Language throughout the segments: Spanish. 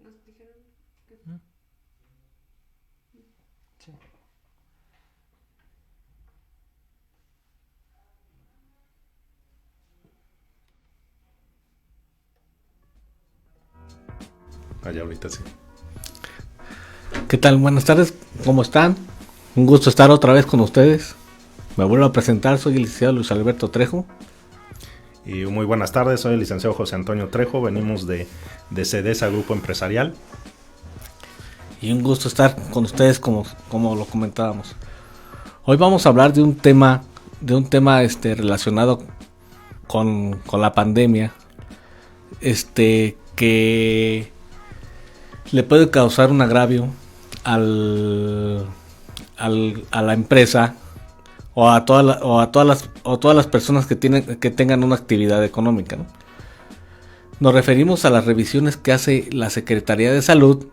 Nos dijeron que... Sí. Allá ahorita sí. ¿Qué tal? Buenas tardes, ¿cómo están? Un gusto estar otra vez con ustedes. Me vuelvo a presentar, soy el licenciado Luis Alberto Trejo. Y muy buenas tardes, soy el licenciado José Antonio Trejo, venimos de CEDESA Grupo Empresarial. Y un gusto estar con ustedes como lo comentábamos. Hoy vamos a hablar de un tema relacionado con la pandemia, que le puede causar un agravio a la empresa o a todas las personas que tengan una actividad económica, ¿no? Nos referimos a las revisiones que hace la Secretaría de Salud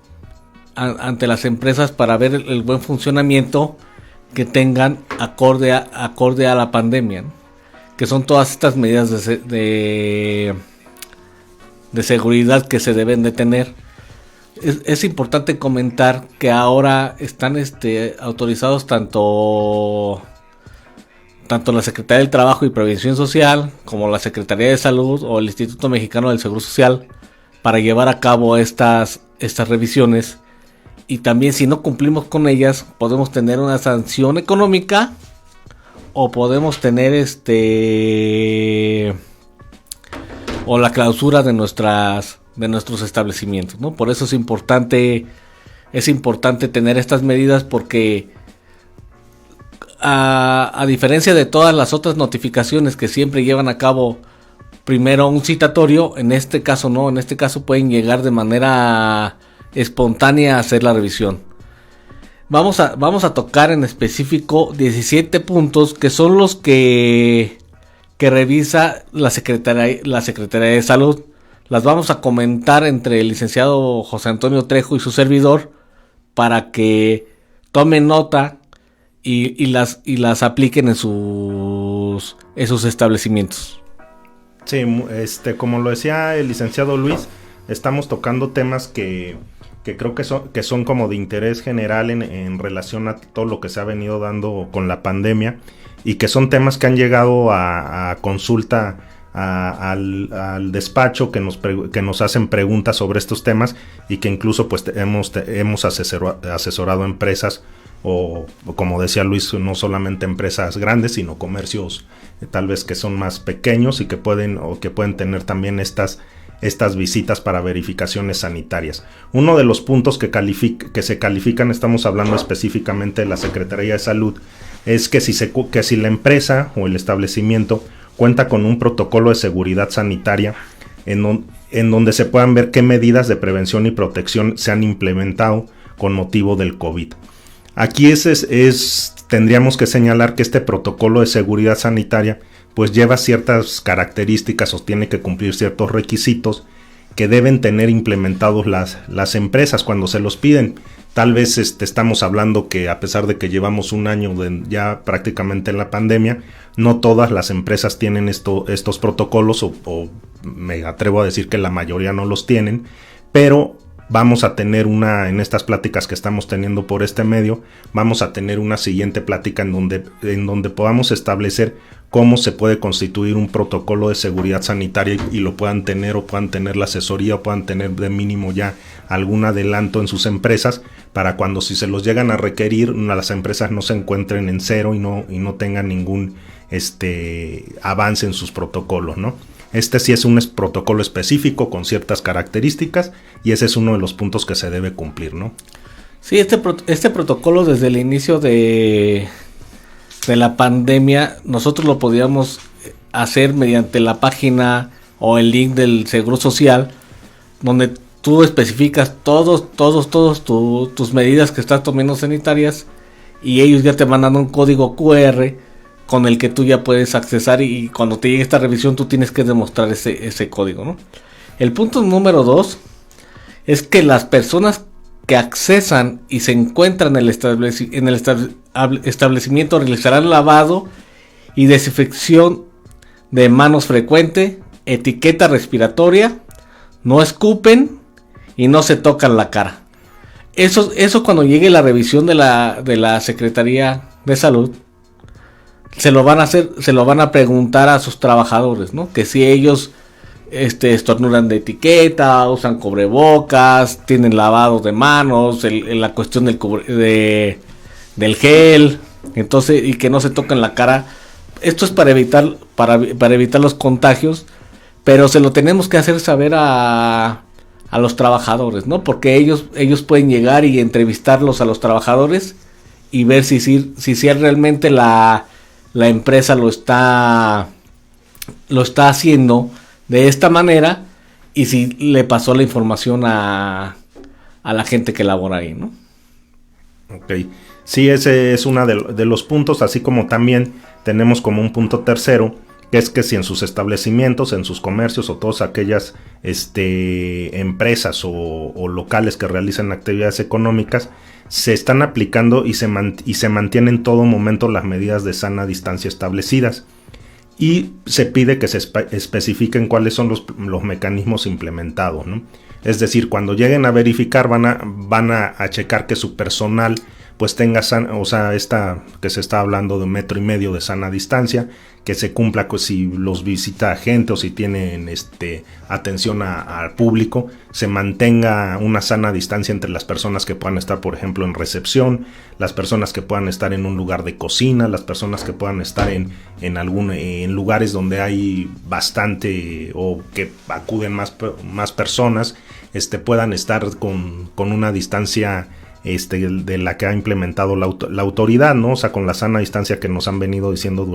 ante las empresas para ver el buen funcionamiento que tengan acorde a la pandemia, ¿no? Que son todas estas medidas de seguridad que se deben de tener. Es importante comentar que ahora están autorizados tanto la Secretaría del Trabajo y Previsión Social como la Secretaría de Salud o el Instituto Mexicano del Seguro Social para llevar a cabo estas revisiones. Y también, si no cumplimos con ellas, podemos tener una sanción económica o podemos tener o la clausura de nuestros establecimientos, ¿no? Por eso es importante tener estas medidas, porque a diferencia de todas las otras notificaciones que siempre llevan a cabo primero un citatorio, en este caso no, en este caso pueden llegar de manera espontánea a hacer la revisión. Vamos a tocar en específico 17 puntos que son los que revisa la Secretaría de Salud. Las vamos a comentar entre el licenciado José Antonio Trejo y su servidor para que tomen nota y las apliquen en sus establecimientos. Sí, como lo decía el licenciado Luis, estamos tocando temas que creo que son como de interés general en relación a todo lo que se ha venido dando con la pandemia, y que son temas que han llegado a consulta al despacho, que nos hacen preguntas sobre estos temas, y que incluso pues hemos asesorado empresas o como decía Luis, no solamente empresas grandes, sino comercios tal vez que son más pequeños y que pueden tener también estas visitas para verificaciones sanitarias. Uno de los puntos que se califican, estamos hablando específicamente de la Secretaría de Salud, es que si la empresa o el establecimiento cuenta con un protocolo de seguridad sanitaria en donde se puedan ver qué medidas de prevención y protección se han implementado con motivo del COVID. Aquí tendríamos que señalar que este protocolo de seguridad sanitaria pues lleva ciertas características o tiene que cumplir ciertos requisitos que deben tener implementados las empresas cuando se los piden. Tal vez estamos hablando que, a pesar de que llevamos un año ya prácticamente en la pandemia, no todas las empresas tienen estos protocolos, o me atrevo a decir que la mayoría no los tienen, pero vamos a tener en estas pláticas que estamos teniendo por este medio, vamos a tener una siguiente plática en donde podamos establecer cómo se puede constituir un protocolo de seguridad sanitaria y lo puedan tener, o puedan tener la asesoría, o puedan tener de mínimo ya algún adelanto en sus empresas, para cuando si se los llegan a requerir, las empresas no se encuentren en cero y no tengan ningún avance en sus protocolos, ¿no? Sí es un protocolo específico con ciertas características, y ese es uno de los puntos que se debe cumplir, ¿no? Sí, este protocolo, desde el inicio de la pandemia, nosotros lo podíamos hacer mediante la página o el link del Seguro Social, donde tú especificas todos tus medidas que estás tomando sanitarias, y ellos ya te mandan un código QR con el que tú ya puedes accesar, y cuando te llegue esta revisión tú tienes que demostrar ese código, ¿no? El punto número 2 es que las personas que accesan y se encuentran en el establecimiento realizarán lavado y desinfección de manos frecuente, etiqueta respiratoria, no escupen y no se tocan la cara. Eso cuando llegue la revisión de la Secretaría de Salud, se lo van a preguntar a sus trabajadores, ¿no? Que si ellos estornudan de etiqueta, usan cubrebocas, tienen lavado de manos, la cuestión del gel, entonces, y que no se toquen la cara. Esto es para evitar los contagios, pero se lo tenemos que hacer saber a los trabajadores, ¿no? Porque ellos pueden llegar y entrevistarlos a los trabajadores y ver si realmente la empresa lo está haciendo de esta manera y si le pasó la información a la gente que labora ahí, ¿no? Ok, sí, ese es uno de los puntos, así como también tenemos como un punto tercero, que es que si en sus establecimientos, en sus comercios o todas aquellas empresas o locales que realizan actividades económicas, se están aplicando y se mantienen en todo momento las medidas de sana distancia establecidas. Y se pide que se especifiquen cuáles son los mecanismos implementados, ¿no? Es decir, cuando lleguen a verificar van a checar que su personal pues tenga esta que se está hablando de 1,5 metros de sana distancia, que se cumpla si los visita gente o si tienen atención al público, se mantenga una sana distancia entre las personas que puedan estar, por ejemplo, en recepción, las personas que puedan estar en un lugar de cocina, las personas que puedan estar en lugares donde hay bastante o que acuden más personas, puedan estar con una distancia de la que ha implementado la autoridad, ¿no? O sea, con la sana distancia que nos han venido diciendo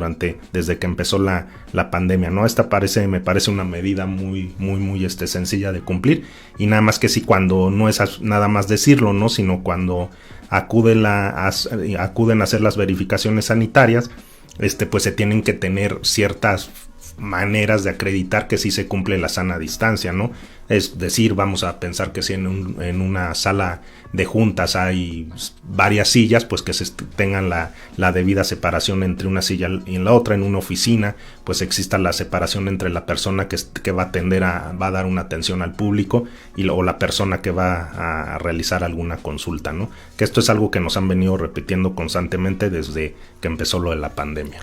desde que empezó la pandemia, ¿no? Me parece una medida muy, muy, muy sencilla de cumplir, y nada más que si cuando no es nada más decirlo, ¿no? Sino cuando acuden a hacer las verificaciones sanitarias, pues se tienen que tener ciertas maneras de acreditar que sí se cumple la sana distancia, ¿no? Es decir, vamos a pensar que si en una sala de juntas hay varias sillas, pues que se tengan la debida separación entre una silla y la otra. En una oficina, pues exista la separación entre la persona que va a dar una atención al público o la persona que va a realizar alguna consulta, ¿no? Que esto es algo que nos han venido repitiendo constantemente desde que empezó lo de la pandemia.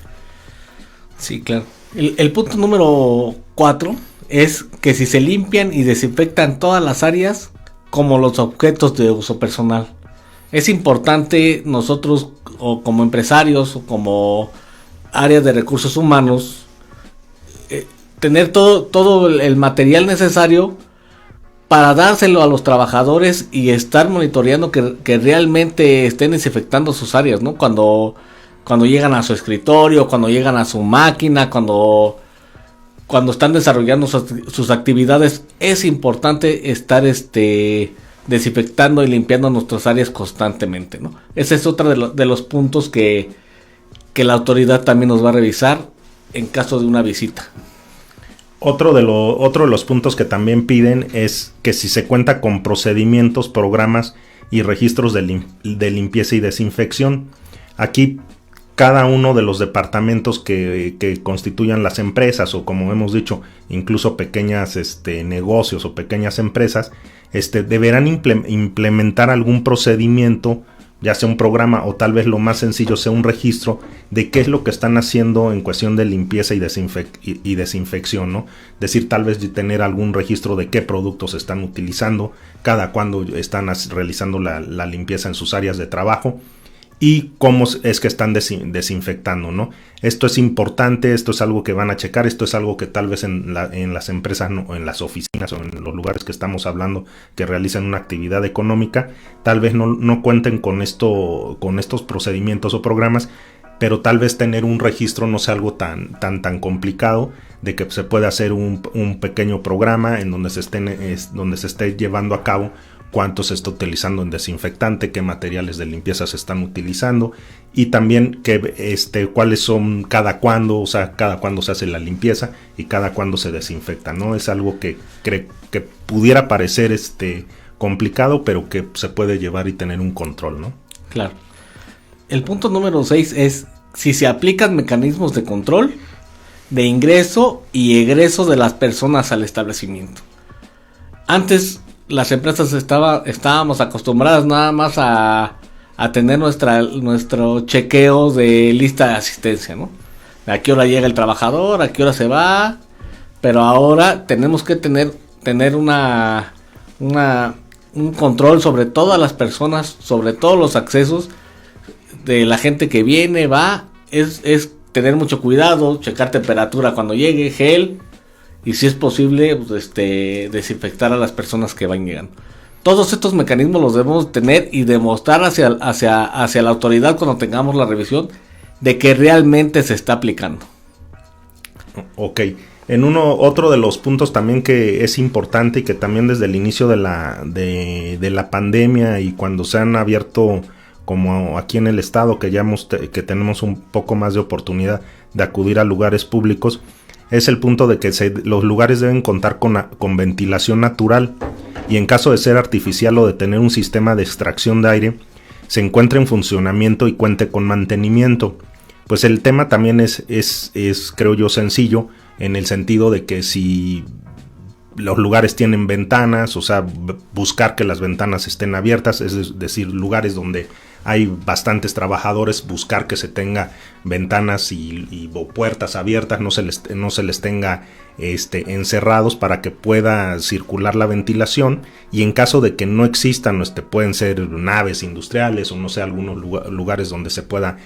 Sí, claro. El punto número 4 es que si se limpian y desinfectan todas las áreas como los objetos de uso personal. Es importante nosotros o como empresarios o como áreas de recursos humanos tener todo el material necesario para dárselo a los trabajadores y estar monitoreando que realmente estén desinfectando sus áreas, ¿no? Cuando llegan a su escritorio, cuando llegan a su máquina, cuando están desarrollando sus actividades, es importante estar desinfectando y limpiando nuestras áreas constantemente, ¿no? Ese es otro de los puntos que la autoridad también nos va a revisar en caso de una visita. Otro de los puntos que también piden es que si se cuenta con procedimientos, programas y registros de limpieza y desinfección. Aquí cada uno de los departamentos que constituyan las empresas, o como hemos dicho, incluso pequeñas negocios o pequeñas empresas, deberán implementar algún procedimiento, ya sea un programa o tal vez lo más sencillo sea un registro de qué es lo que están haciendo en cuestión de limpieza y desinfección, ¿no? Es decir, tal vez tener algún registro de qué productos están utilizando, cada cuándo están realizando la limpieza en sus áreas de trabajo, y cómo es que están desinfectando, ¿no? Esto es importante, esto es algo que van a checar, esto es algo que tal vez en las empresas, o en las oficinas o en los lugares que estamos hablando que realizan una actividad económica, tal vez no cuenten con estos procedimientos o programas, pero tal vez tener un registro no sea algo tan complicado, de que se puede hacer un pequeño programa en donde se esté llevando a cabo cuánto se está utilizando en desinfectante, qué materiales de limpieza se están utilizando, y también cuáles son cada cuándo se hace la limpieza y cada cuándo se desinfecta, ¿no? Es algo que pudiera parecer complicado, pero que se puede llevar y tener un control, ¿no? Claro. El punto número 6 es si se aplican mecanismos de control de ingreso y egreso de las personas al establecimiento. Antes las empresas estábamos acostumbradas nada más a tener nuestro chequeo de lista de asistencia, ¿no? A qué hora llega el trabajador, a qué hora se va, pero ahora tenemos que tener un control sobre todas las personas, sobre todos los accesos de la gente que viene, va, es tener mucho cuidado, checar temperatura cuando llegue, gel, y si es posible, pues, desinfectar a las personas que van llegando. Todos estos mecanismos los debemos tener y demostrar hacia la autoridad cuando tengamos la revisión de que realmente se está aplicando. Ok. Otro de los puntos también que es importante y que también desde el inicio de la pandemia y cuando se han abierto, como aquí en el estado, que tenemos un poco más de oportunidad de acudir a lugares públicos, es el punto de que los lugares deben contar con ventilación natural, y en caso de ser artificial o de tener un sistema de extracción de aire, se encuentre en funcionamiento y cuente con mantenimiento. Pues el tema también es creo yo sencillo, en el sentido de que si los lugares tienen ventanas, o sea, buscar que las ventanas estén abiertas, es decir, lugares donde hay bastantes trabajadores, buscar que se tenga ventanas y puertas abiertas, no se les tenga encerrados, para que pueda circular la ventilación. Y en caso de que no existan, pueden ser naves industriales o no sé, algunos lugares donde se pueda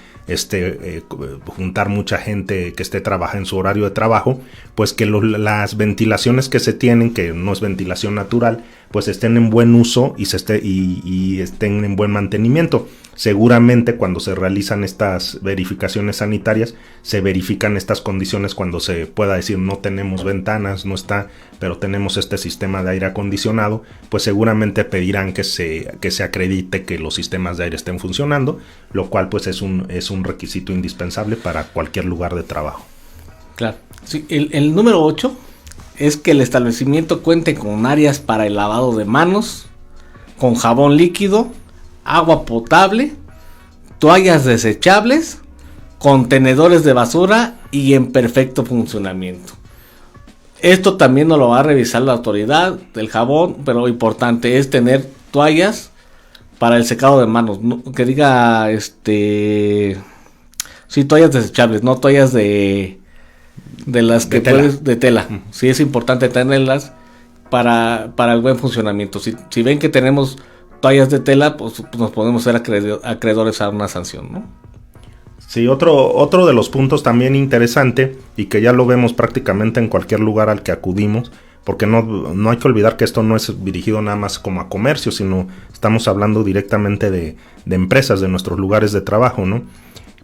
juntar mucha gente que trabaja en su horario de trabajo, pues que las ventilaciones que se tienen, que no es ventilación natural, pues estén en buen uso y estén en buen mantenimiento. Seguramente cuando se realizan estas verificaciones sanitarias, se verifican estas condiciones cuando se pueda decir no tenemos ventanas, no está, pero tenemos este sistema de aire acondicionado, pues seguramente pedirán que se acredite que los sistemas de aire estén funcionando, lo cual pues es un requisito indispensable para cualquier lugar de trabajo. Claro. Sí, el número 8 es que el establecimiento cuente con áreas para el lavado de manos, con jabón líquido, agua potable, toallas desechables, contenedores de basura y en perfecto funcionamiento. Esto también nos lo va a revisar la autoridad del jabón, pero importante es tener toallas para el secado de manos, no, que diga sí, toallas desechables, no toallas de las que puedes de tela. Sí, es importante tenerlas para el buen funcionamiento. Si ven que tenemos toallas de tela, pues nos podemos ser acreedores a una sanción, ¿no? Sí, otro de los puntos también interesante, y que ya lo vemos prácticamente en cualquier lugar al que acudimos, porque no hay que olvidar que esto no es dirigido nada más como a comercio, sino estamos hablando directamente de empresas, de nuestros lugares de trabajo, ¿no?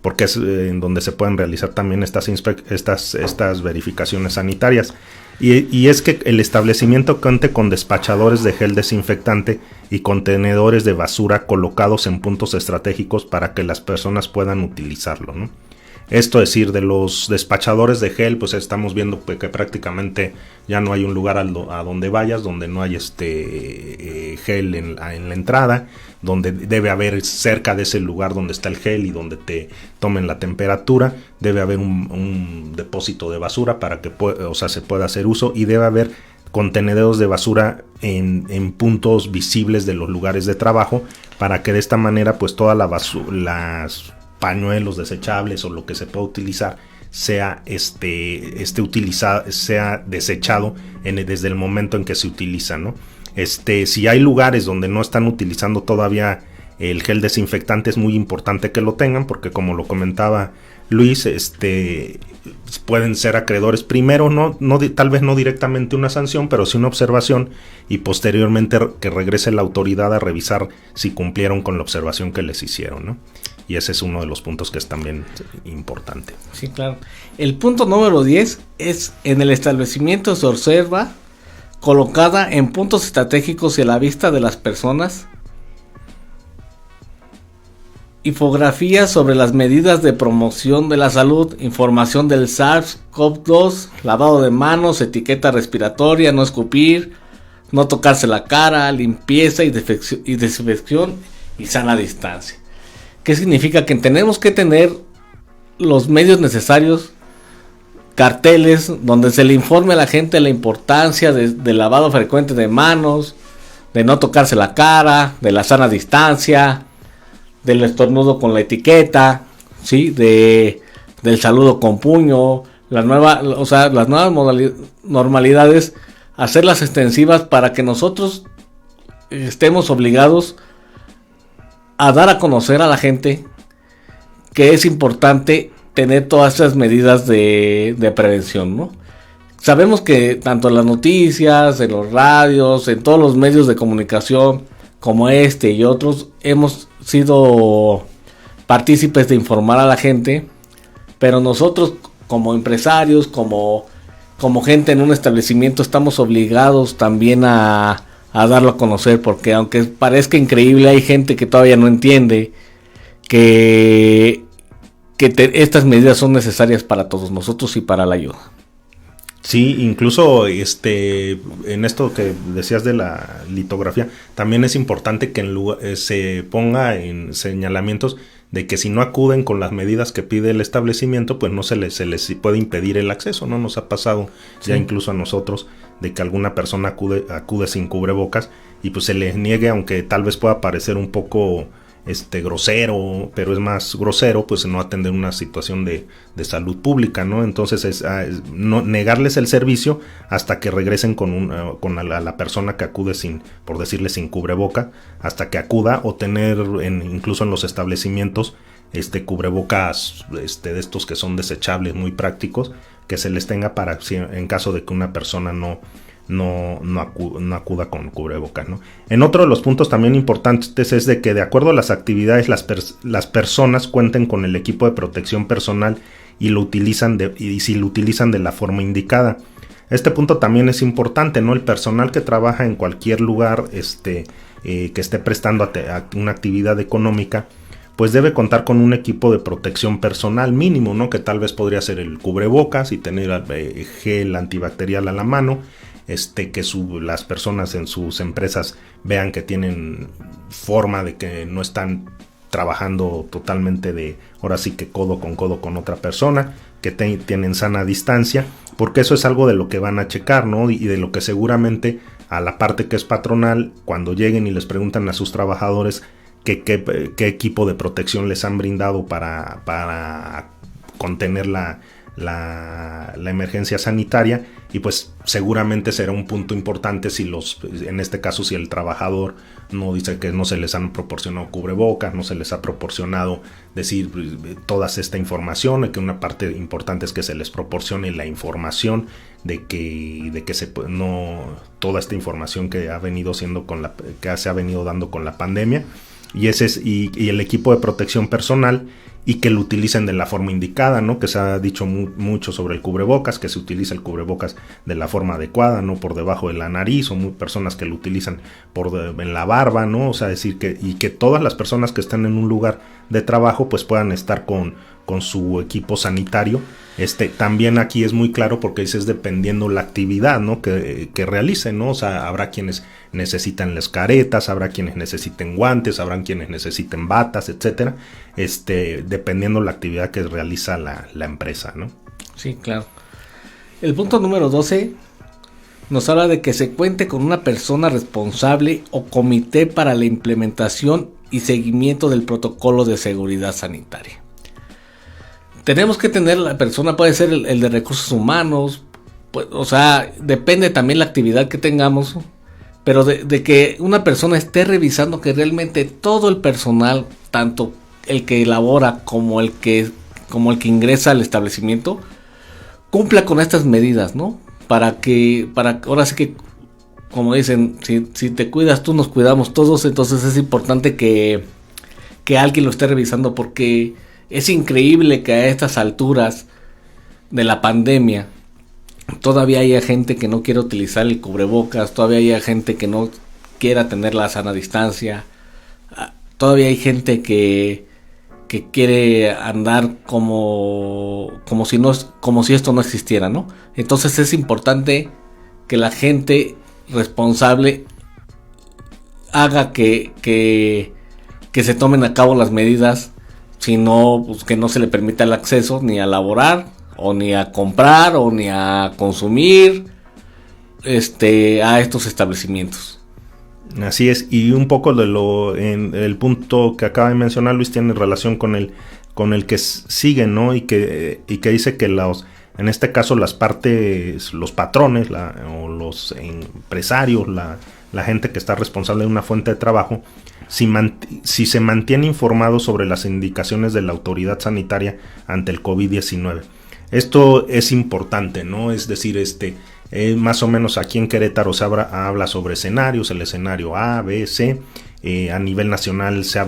Porque es en donde se pueden realizar también estas verificaciones sanitarias. Y es que el establecimiento cuente con despachadores de gel desinfectante y contenedores de basura colocados en puntos estratégicos para que las personas puedan utilizarlo, ¿no? Esto es decir, de los despachadores de gel, pues estamos viendo que prácticamente ya no hay un lugar a donde vayas donde no hay gel en la entrada, donde debe haber cerca de ese lugar donde está el gel y donde te tomen la temperatura, debe haber un depósito de basura para que se pueda hacer uso, y debe haber contenedores de basura en puntos visibles de los lugares de trabajo, para que de esta manera pues toda la basura, las pañuelos desechables o lo que se pueda utilizar sea sea desechado desde el momento en que se utiliza, ¿no? Si hay lugares donde no están utilizando todavía el gel desinfectante, es muy importante que lo tengan, porque como lo comentaba Luis, pueden ser acreedores primero, tal vez no directamente una sanción, pero sí una observación, y posteriormente que regrese la autoridad a revisar si cumplieron con la observación que les hicieron, ¿no? Y ese es uno de los puntos que es también importante. Sí, claro. El punto número 10 es: en el establecimiento se observa colocada en puntos estratégicos y a la vista de las personas infografías sobre las medidas de promoción de la salud, información del SARS-CoV-2, lavado de manos, etiqueta respiratoria, no escupir, no tocarse la cara, limpieza y desinfección y sana distancia. ¿Qué significa? Que tenemos que tener los medios necesarios, carteles donde se le informe a la gente la importancia del lavado frecuente de manos, de no tocarse la cara, de la sana distancia, del estornudo con la etiqueta, ¿sí? Del saludo con puño, las nuevas normalidades, hacerlas extensivas para que nosotros estemos obligados a dar a conocer a la gente que es importante tener todas esas medidas de prevención, ¿no? Sabemos que tanto en las noticias, en los radios, en todos los medios de comunicación como este y otros, hemos sido partícipes de informar a la gente, pero nosotros como empresarios, como gente en un establecimiento, estamos obligados también a darlo a conocer, porque aunque parezca increíble, hay gente que todavía no entiende que estas medidas son necesarias para todos nosotros y para la ayuda. Sí, incluso en esto que decías de la litografía, también es importante que se ponga en señalamientos de que si no acuden con las medidas que pide el establecimiento, pues no se les puede impedir el acceso, ¿no? Nos ha pasado ya incluso a nosotros de que alguna persona acude sin cubrebocas y pues se les niegue, aunque tal vez pueda parecer un poco grosero, pero es más grosero pues no atender una situación de salud pública, ¿no? Entonces es no negarles el servicio hasta que regresen con la persona que acude por decirle sin cubreboca, hasta que acuda, o tener incluso en los establecimientos cubrebocas de estos que son desechables, muy prácticos, que se les tenga para en caso de que una persona no acuda con cubrebocas, ¿no? En otro de los puntos también importantes es de que de acuerdo a las actividades las personas cuenten con el equipo de protección personal y si lo utilizan de la forma indicada. Este punto también es importante, ¿no? El personal que trabaja en cualquier lugar que esté prestando una actividad económica, pues debe contar con un equipo de protección personal mínimo, ¿no? Que tal vez podría ser el cubrebocas y tener gel antibacterial a la mano, que las personas en sus empresas vean que tienen forma de que no están trabajando totalmente ahora sí que codo con otra persona, que tienen sana distancia, porque eso es algo de lo que van a checar, ¿no? Y de lo que seguramente a la parte que es patronal, cuando lleguen y les preguntan a sus trabajadores qué equipo de protección les han brindado para contener la emergencia sanitaria, y pues seguramente será un punto importante en este caso si el trabajador no dice que no se les han proporcionado cubrebocas, no se les ha proporcionado decir toda esta información, y que una parte importante es que se les proporcione la información de que toda esta información que ha venido siendo que se ha venido dando con la pandemia, y el equipo de protección personal, y que lo utilicen de la forma indicada, ¿no? Que se ha dicho mucho sobre el cubrebocas, que se utiliza el cubrebocas de la forma adecuada, no por debajo de la nariz, o personas que lo utilizan en la barba, ¿no? O sea, decir que todas las personas que están en un lugar de trabajo pues puedan estar con su equipo sanitario. También aquí es muy claro porque es dependiendo la actividad, ¿no? que realicen, ¿no? O sea, habrá quienes necesitan las caretas, habrá quienes necesiten guantes, habrán quienes necesiten batas, etcétera, dependiendo la actividad que realiza la empresa, ¿no? Sí, claro. El punto número 12 nos habla de que se cuente con una persona responsable o comité para la implementación y seguimiento del protocolo de seguridad sanitaria. Tenemos que tener, la persona puede ser el de recursos humanos, pues, o sea, depende también la actividad que tengamos, pero de que una persona esté revisando que realmente todo el personal, tanto el que elabora como el que ingresa al establecimiento, cumpla con estas medidas, ¿no? Para ahora sí que, como dicen, si te cuidas tú, nos cuidamos todos. Entonces es importante que alguien lo esté revisando, porque es increíble que a estas alturas de la pandemia todavía haya gente que no quiere utilizar el cubrebocas, todavía haya gente que no quiera tener la sana distancia, todavía hay gente que quiere andar como si esto no existiera, ¿no? Entonces es importante que la gente responsable haga que se tomen a cabo las medidas, si no, pues que no se le permita el acceso ni a laborar, o ni a comprar, o ni a consumir a estos establecimientos. Así es, y un poco en el punto que acaba de mencionar Luis tiene relación con el que sigue, ¿no? Y que dice que en este caso las partes, los patrones o los empresarios, la gente que está responsable de una fuente de trabajo, si se mantiene informado sobre las indicaciones de la autoridad sanitaria ante el COVID-19. Esto es importante, ¿no? Es decir, más o menos aquí en Querétaro se habla sobre escenarios, el escenario A, B, C. A nivel nacional se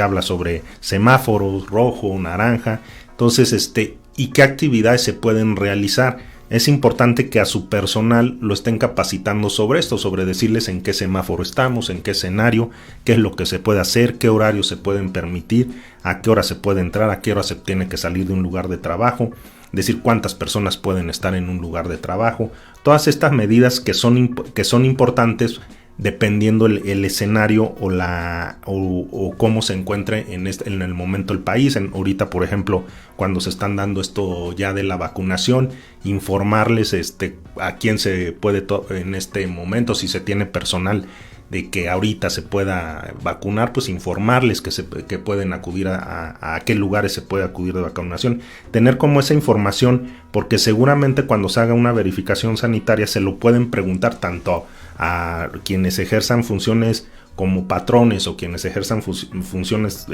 habla sobre semáforos, rojo, naranja. Entonces, ¿y qué actividades se pueden realizar? Es importante que a su personal lo estén capacitando sobre esto, sobre decirles en qué semáforo estamos, en qué escenario, qué es lo que se puede hacer, qué horarios se pueden permitir, a qué hora se puede entrar, a qué hora se tiene que salir de un lugar de trabajo, decir cuántas personas pueden estar en un lugar de trabajo. Todas estas medidas que son importantes dependiendo el escenario o cómo se encuentre en el momento el país. Ahorita, por ejemplo, cuando se están dando esto ya de la vacunación, informarles a quién se puede en este momento, si se tiene personal de que ahorita se pueda vacunar, pues informarles que pueden acudir a qué lugares se puede acudir de vacunación. Tener como esa información, porque seguramente cuando se haga una verificación sanitaria se lo pueden preguntar tanto a quienes ejerzan funciones como patrones o quienes ejerzan funciones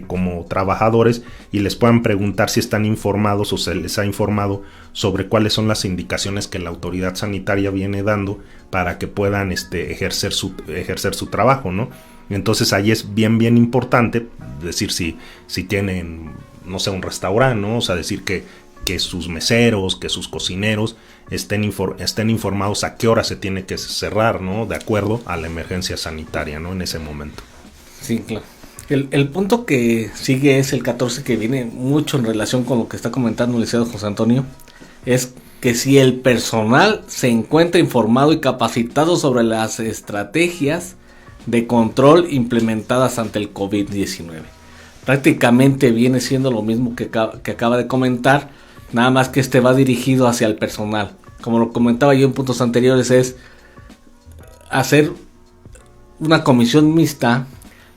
como trabajadores, y les puedan preguntar si están informados o se les ha informado sobre cuáles son las indicaciones que la autoridad sanitaria viene dando para que puedan ejercer su trabajo, ¿no? Entonces ahí es bien importante decir si tienen, no sé, un restaurante, ¿no? O sea, decir que sus meseros, que sus cocineros estén informados a qué hora se tiene que cerrar, ¿no? De acuerdo a la emergencia sanitaria, ¿no? En ese momento. Sí, claro. El punto que sigue es el 14, que viene mucho en relación con lo que está comentando el licenciado José Antonio. Es que si el personal se encuentra informado y capacitado sobre las estrategias de control implementadas ante el COVID-19. Prácticamente viene siendo lo mismo que acaba de comentar, nada más que va dirigido hacia el personal. Como lo comentaba yo en puntos anteriores, es hacer una comisión mixta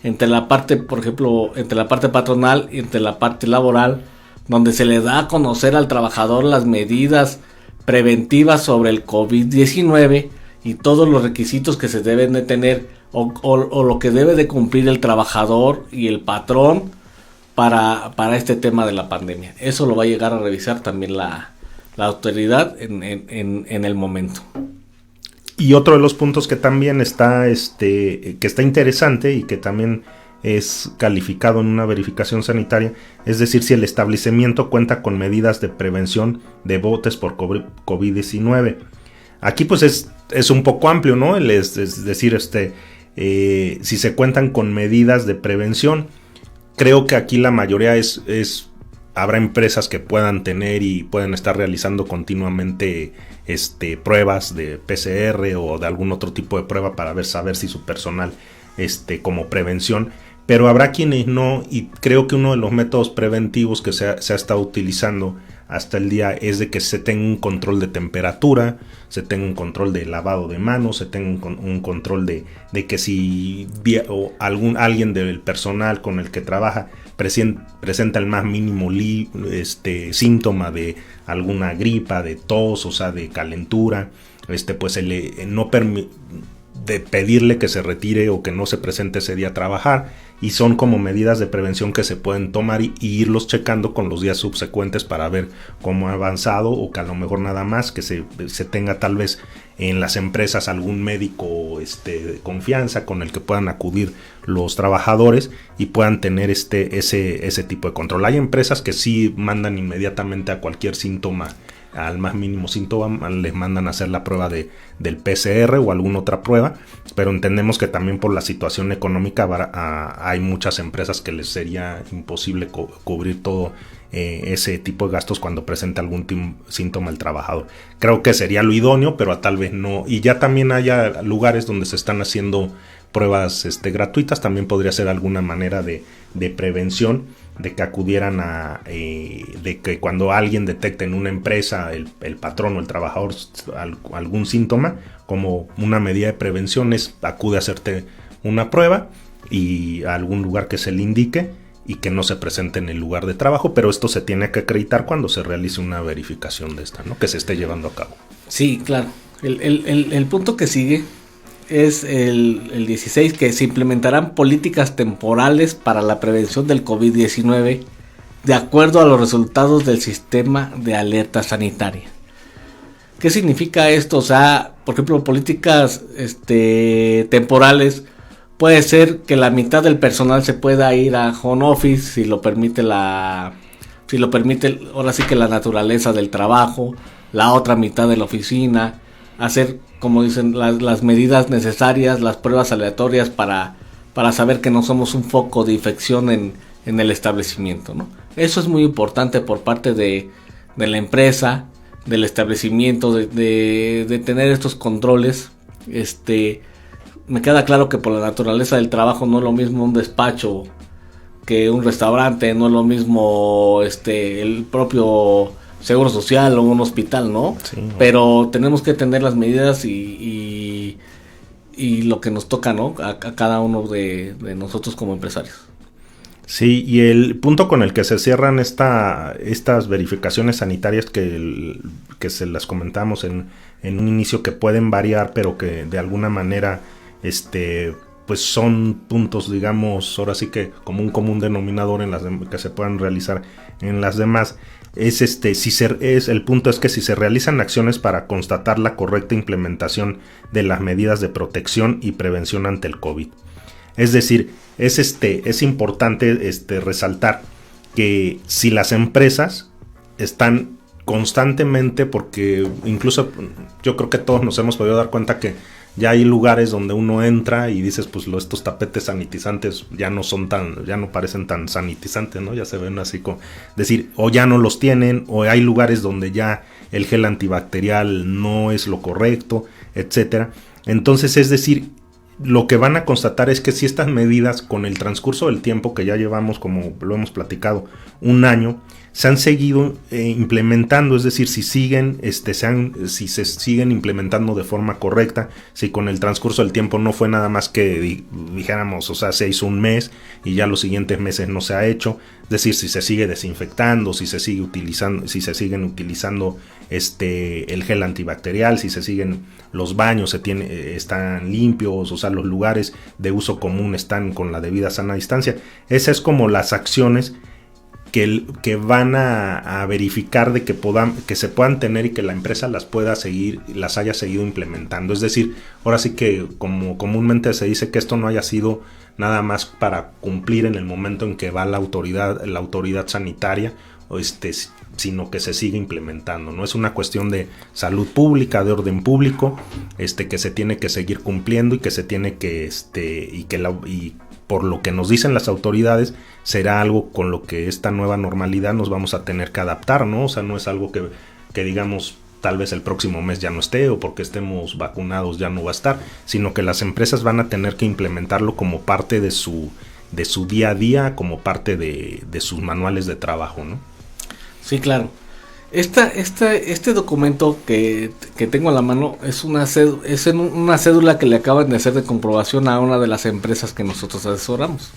entre la parte, por ejemplo, entre la parte patronal y entre la parte laboral, donde se le da a conocer al trabajador las medidas preventivas sobre el COVID-19 y todos los requisitos que se deben de tener o lo que debe de cumplir el trabajador y el patrón para este tema de la pandemia. Eso lo va a llegar a revisar también la autoridad en el momento. Y otro de los puntos que también está que está interesante y que también es calificado en una verificación sanitaria, es decir, si el establecimiento cuenta con medidas de prevención de brotes por COVID-19. Aquí pues es un poco amplio, ¿no? Es decir, si se cuentan con medidas de prevención. Creo que aquí la mayoría habrá empresas que puedan tener y pueden estar realizando continuamente pruebas de PCR o de algún otro tipo de prueba para saber si su personal como prevención, pero habrá quienes no, y creo que uno de los métodos preventivos que se ha estado utilizando hasta el día es de que se tenga un control de temperatura, se tenga un control de lavado de manos, se tenga un control de que si alguien del personal con el que trabaja presenta el más mínimo síntoma de alguna gripa, de tos, o sea, de calentura, pues de pedirle que se retire o que no se presente ese día a trabajar, y son como medidas de prevención que se pueden tomar y irlos checando con los días subsecuentes para ver cómo ha avanzado, o que a lo mejor nada más que se tenga tal vez en las empresas algún médico de confianza con el que puedan acudir los trabajadores y puedan tener ese tipo de control. Hay empresas que sí mandan inmediatamente a cualquier síntoma, al más mínimo síntoma, les mandan a hacer la prueba del PCR o alguna otra prueba, pero entendemos que también por la situación económica hay muchas empresas que les sería imposible cubrir todo ese tipo de gastos cuando presenta algún síntoma el trabajador. Creo que sería lo idóneo, pero tal vez no. Y ya también haya lugares donde se están haciendo pruebas gratuitas, también podría ser alguna manera de prevención de que acudieran de que cuando alguien detecte en una empresa, el patrón o el trabajador, algún síntoma, como una medida de prevención acude a hacerte una prueba y a algún lugar que se le indique y que no se presente en el lugar de trabajo, pero esto se tiene que acreditar cuando se realice una verificación de esta, ¿no? Que se esté llevando a cabo. Sí, claro. El punto que sigue es el 16, que se implementarán políticas temporales para la prevención del COVID-19 de acuerdo a los resultados del sistema de alerta sanitaria. ¿Qué significa esto? O sea, por ejemplo, políticas temporales, puede ser que la mitad del personal se pueda ir a home office si lo permite ahora sí que la naturaleza del trabajo, la otra mitad de la oficina, hacer, como dicen, las medidas necesarias, las pruebas aleatorias para saber que no somos un foco de infección en el establecimiento, ¿no? Eso es muy importante por parte de la empresa, del establecimiento, de tener estos controles. Me queda claro que por la naturaleza del trabajo no es lo mismo un despacho que un restaurante, no es lo mismo el propio seguro social o un hospital, ¿no? Sí. Pero tenemos que tener las medidas y lo que nos toca, ¿no? A cada uno de nosotros como empresarios. Sí, y el punto con el que se cierran estas verificaciones sanitarias que se las comentamos en un inicio, que pueden variar, pero que de alguna manera pues son puntos, digamos, ahora sí que como un común denominador que se puedan realizar en las demás. El punto es que si se realizan acciones para constatar la correcta implementación de las medidas de protección y prevención ante el COVID. Es decir, es importante resaltar que si las empresas están constantemente, porque incluso yo creo que todos nos hemos podido dar cuenta que ya hay lugares donde uno entra y dices, pues estos tapetes sanitizantes ya no parecen tan sanitizantes, ¿no? Ya se ven así como, decir, o ya no los tienen, o hay lugares donde ya el gel antibacterial no es lo correcto, etcétera. Entonces, es decir, lo que van a constatar es que si estas medidas, con el transcurso del tiempo que ya llevamos, como lo hemos platicado, un año, se han seguido implementando, es decir, si se siguen implementando de forma correcta, si con el transcurso del tiempo no fue nada más que dijéramos, o sea, se hizo un mes y ya los siguientes meses no se ha hecho, es decir, si se sigue desinfectando, si se siguen utilizando el gel antibacterial, si se siguen los baños, están limpios, o sea, los lugares de uso común están con la debida sana distancia. Esas es como las acciones que van a verificar de que se puedan tener y que la empresa las haya seguido implementando. Es decir, ahora sí que como comúnmente se dice, que esto no haya sido nada más para cumplir en el momento en que va la autoridad sanitaria, sino que se sigue implementando, ¿no? Es una cuestión de salud pública, de orden público, que se tiene que seguir cumpliendo y que se tiene que y por lo que nos dicen las autoridades, será algo con lo que esta nueva normalidad nos vamos a tener que adaptar, ¿no? O sea, no es algo que digamos, tal vez el próximo mes ya no esté, o porque estemos vacunados ya no va a estar, sino que las empresas van a tener que implementarlo como parte de su día a día, como parte de sus manuales de trabajo, ¿no? Sí, claro. Este documento que tengo a la mano es una cédula que le acaban de hacer de comprobación a una de las empresas que nosotros asesoramos.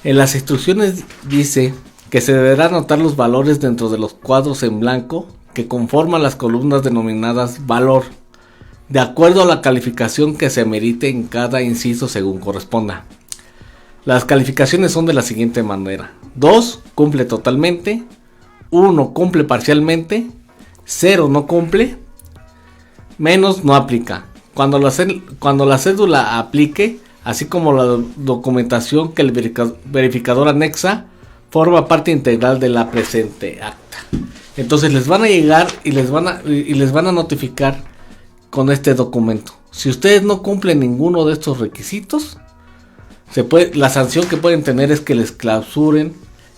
En las instrucciones dice que se deberá anotar los valores dentro de los cuadros en blanco que conforman las columnas denominadas valor, de acuerdo a la calificación que se merite en cada inciso según corresponda. Las calificaciones son de la siguiente manera: 2, cumple totalmente; 1, cumple parcialmente; 0, no cumple; menos, no aplica. Cuando la cédula aplique, así como la documentación que el verificador anexa, forma parte integral de la presente acta. Entonces les van a llegar y les van a notificar con este documento. Si ustedes no cumplen ninguno de estos requisitos, la sanción que pueden tener es que les clausuren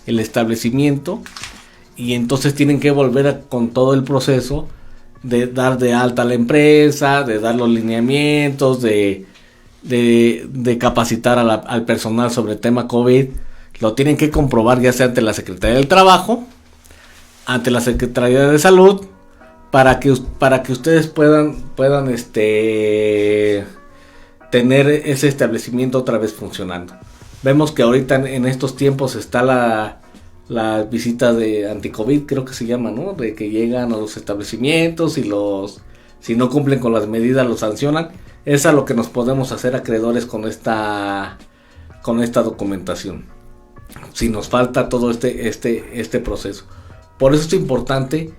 el establecimiento, y entonces tienen que volver con todo el proceso de dar de alta a la empresa, de dar los lineamientos, de capacitar al personal sobre el tema COVID. lo tienen que comprobar ya sea ante la Secretaría del Trabajo, ante la Secretaría de Salud, para que ustedes puedan tener ese establecimiento otra vez funcionando. Vemos que ahorita en estos tiempos está la visita de anti-COVID, creo que se llama, ¿no? De que llegan a los establecimientos y si no cumplen con las medidas los sancionan. Es a lo que nos podemos hacer acreedores con esta documentación. Si nos falta todo este proceso. Por eso es importante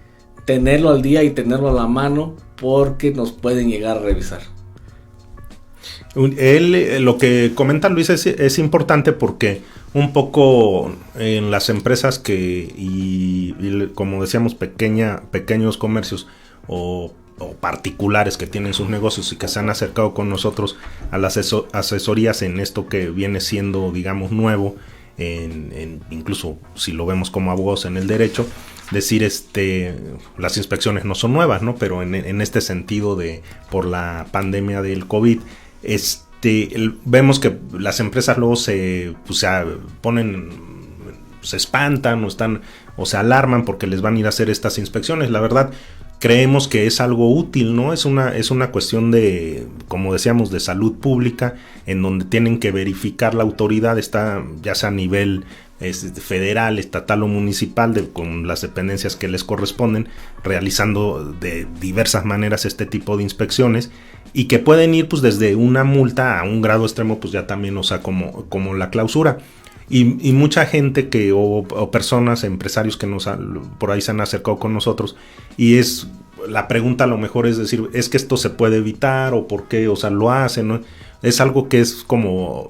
tenerlo al día y tenerlo a la mano, porque nos pueden llegar a revisar. Lo que comenta Luis es importante, porque un poco en las empresas y como decíamos, pequeños comercios o particulares que tienen sus negocios y que se han acercado con nosotros a las asesorías en esto que viene siendo, digamos, nuevo, incluso si lo vemos como abogados en el derecho, decir las inspecciones no son nuevas, ¿no? Pero en este sentido por la pandemia del COVID, vemos que las empresas luego se espantan o se alarman porque les van a ir a hacer estas inspecciones. La verdad, creemos que es algo útil, ¿no? Es una cuestión de, como decíamos, de salud pública, en donde tienen que verificar la autoridad, ya sea a nivel federal, estatal o municipal, con las dependencias que les corresponden, realizando de diversas maneras este tipo de inspecciones, y que pueden ir pues desde una multa a un grado extremo, pues ya también, o sea, como la clausura. Y mucha gente o personas, empresarios que por ahí se han acercado con nosotros, y la pregunta a lo mejor es decir, ¿es que esto se puede evitar o por qué? O sea, lo hacen, ¿no? Es algo que es como,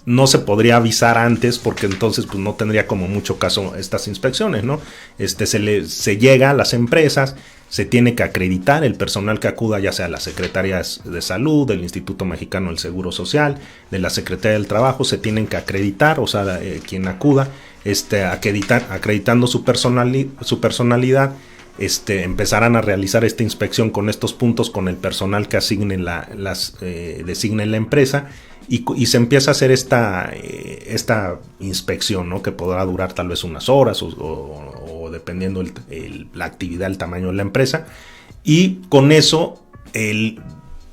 no se podría avisar antes, porque entonces pues no tendría como mucho caso estas inspecciones, ¿no? Se llega a las empresas, se tiene que acreditar el personal que acuda, ya sea las secretarías de salud, del Instituto Mexicano del Seguro Social, de la Secretaría del Trabajo, se tienen que acreditar, o sea, quien acuda, acreditando su personalidad, empezarán a realizar esta inspección con estos puntos, con el personal que asigne designe la empresa, y se empieza a hacer esta inspección, ¿no? Que podrá durar tal vez unas horas o dependiendo la actividad, el tamaño de la empresa, y con eso el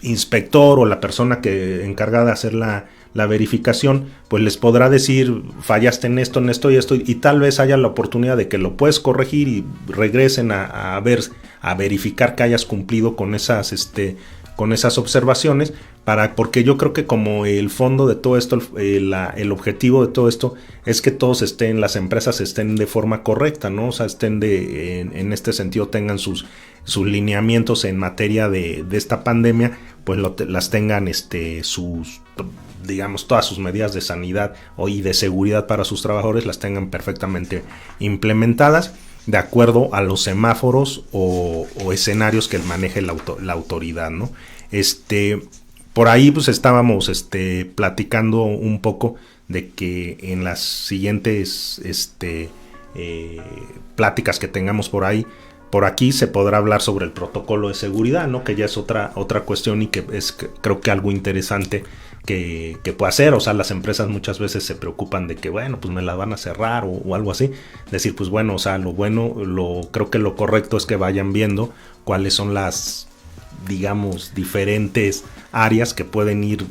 inspector o la persona encargada de hacer la verificación, pues les podrá decir, fallaste en esto y esto, y tal vez haya la oportunidad de que lo puedes corregir y regresen a verificar que hayas cumplido con esas observaciones, porque yo creo que como el fondo de todo esto, el objetivo de todo esto es que todos las empresas estén de forma correcta, ¿no? O sea, en este sentido tengan sus lineamientos en materia de esta pandemia, pues las tengan digamos, todas sus medidas de sanidad y de seguridad para sus trabajadores las tengan perfectamente implementadas de acuerdo a los semáforos o escenarios que maneje la autoridad, ¿no? Por ahí pues estábamos platicando un poco de que en las siguientes pláticas que tengamos por aquí se podrá hablar sobre el protocolo de seguridad, ¿no? Que ya es otra cuestión, y que es, creo que algo interesante que puede hacer. O sea, las empresas muchas veces se preocupan de que, bueno, pues me la van a cerrar o algo así. Decir, pues bueno, o sea, creo que lo correcto es que vayan viendo cuáles son las, digamos, diferentes áreas que pueden ir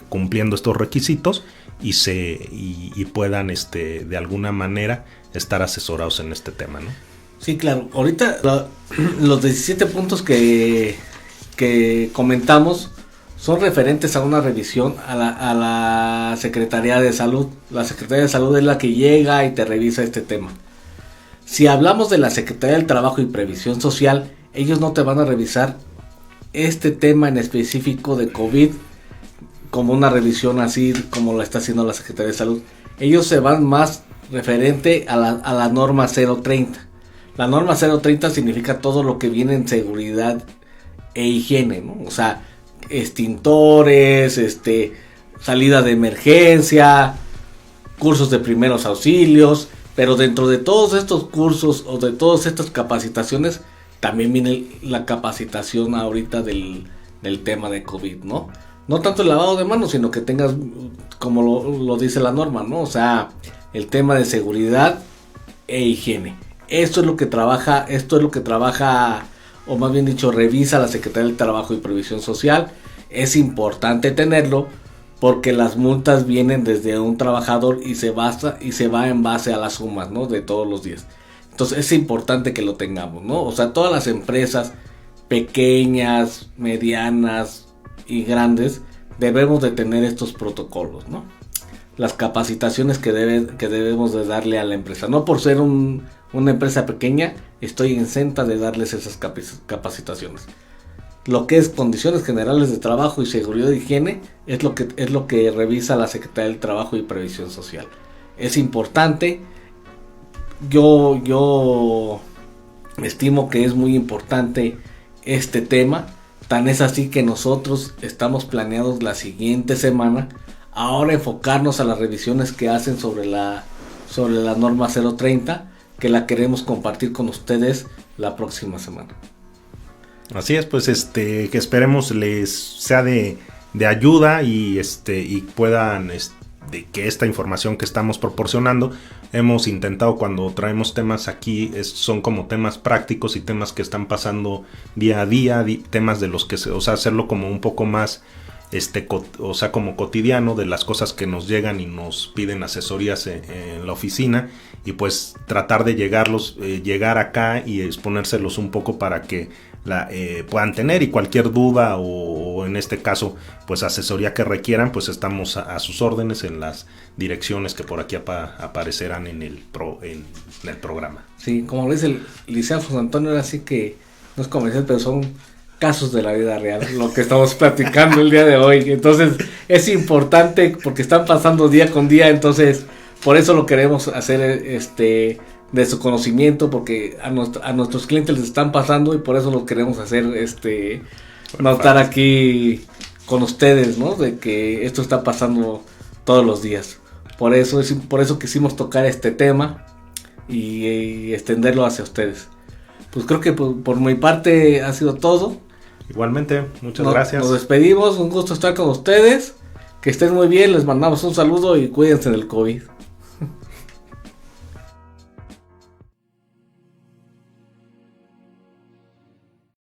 cumpliendo estos requisitos y puedan de alguna manera estar asesorados en este tema, ¿no? Sí, claro. Ahorita los 17 puntos que comentamos son referentes a una revisión a la Secretaría de Salud. La Secretaría de Salud es la que llega y te revisa este tema. Si hablamos de la Secretaría del Trabajo y Previsión Social, ellos no te van a revisar este tema en específico de COVID como una revisión así como la está haciendo la Secretaría de Salud. Ellos se van más referente a la norma 030. La norma 030 significa todo lo que viene en seguridad e higiene, ¿no? O sea, extintores, salida de emergencia, cursos de primeros auxilios, pero dentro de todos estos cursos o de todas estas capacitaciones también viene la capacitación ahorita del tema de COVID, ¿no? No tanto el lavado de manos, sino que tengas, como lo dice la norma, ¿no? O sea, el tema de seguridad e higiene. Esto es lo que trabaja, o más bien dicho, revisa la Secretaría del Trabajo y Previsión Social. Es importante tenerlo porque las multas vienen desde un trabajador y se va en base a las sumas, ¿no?, de todos los días. Entonces es importante que lo tengamos, ¿no? O sea, todas las empresas pequeñas, medianas y grandes debemos de tener estos protocolos, ¿no? Las capacitaciones que debemos de darle a la empresa. No por ser una empresa pequeña estoy exenta de darles esas capacitaciones. Lo que es condiciones generales de trabajo y seguridad de higiene es lo que revisa la Secretaría del Trabajo y Previsión Social. Es importante. Yo estimo que es muy importante este tema. Tan es así que nosotros estamos planeados la siguiente semana ahora enfocarnos a las revisiones que hacen sobre la norma 030, que la queremos compartir con ustedes la próxima semana. Así es, pues que esperemos les sea de ayuda y puedan de que esta información que estamos proporcionando, hemos intentado cuando traemos temas aquí, son como temas prácticos y temas que están pasando día a día, temas de los que hacerlo como un poco más como cotidiano, de las cosas que nos llegan y nos piden asesorías en la oficina, y pues tratar de llegar acá y exponérselos un poco para que puedan tener, y cualquier duda o en este caso pues asesoría que requieran, pues estamos a sus órdenes en las direcciones que por aquí aparecerán en el programa. Sí, como lo dice el licenciado José Antonio, ahora sí que no es comercial, pero son casos de la vida real lo que estamos platicando el día de hoy. Entonces es importante porque están pasando día con día, entonces por eso lo queremos hacer de su conocimiento, porque a nuestros clientes les están pasando y por eso lo queremos hacer no estar aquí con ustedes, ¿no?, de que esto está pasando todos los días. Por eso quisimos tocar este tema y extenderlo hacia ustedes. Pues creo que por mi parte ha sido todo. Igualmente, muchas gracias. Nos despedimos, un gusto estar con ustedes. Que estén muy bien, les mandamos un saludo y cuídense del COVID.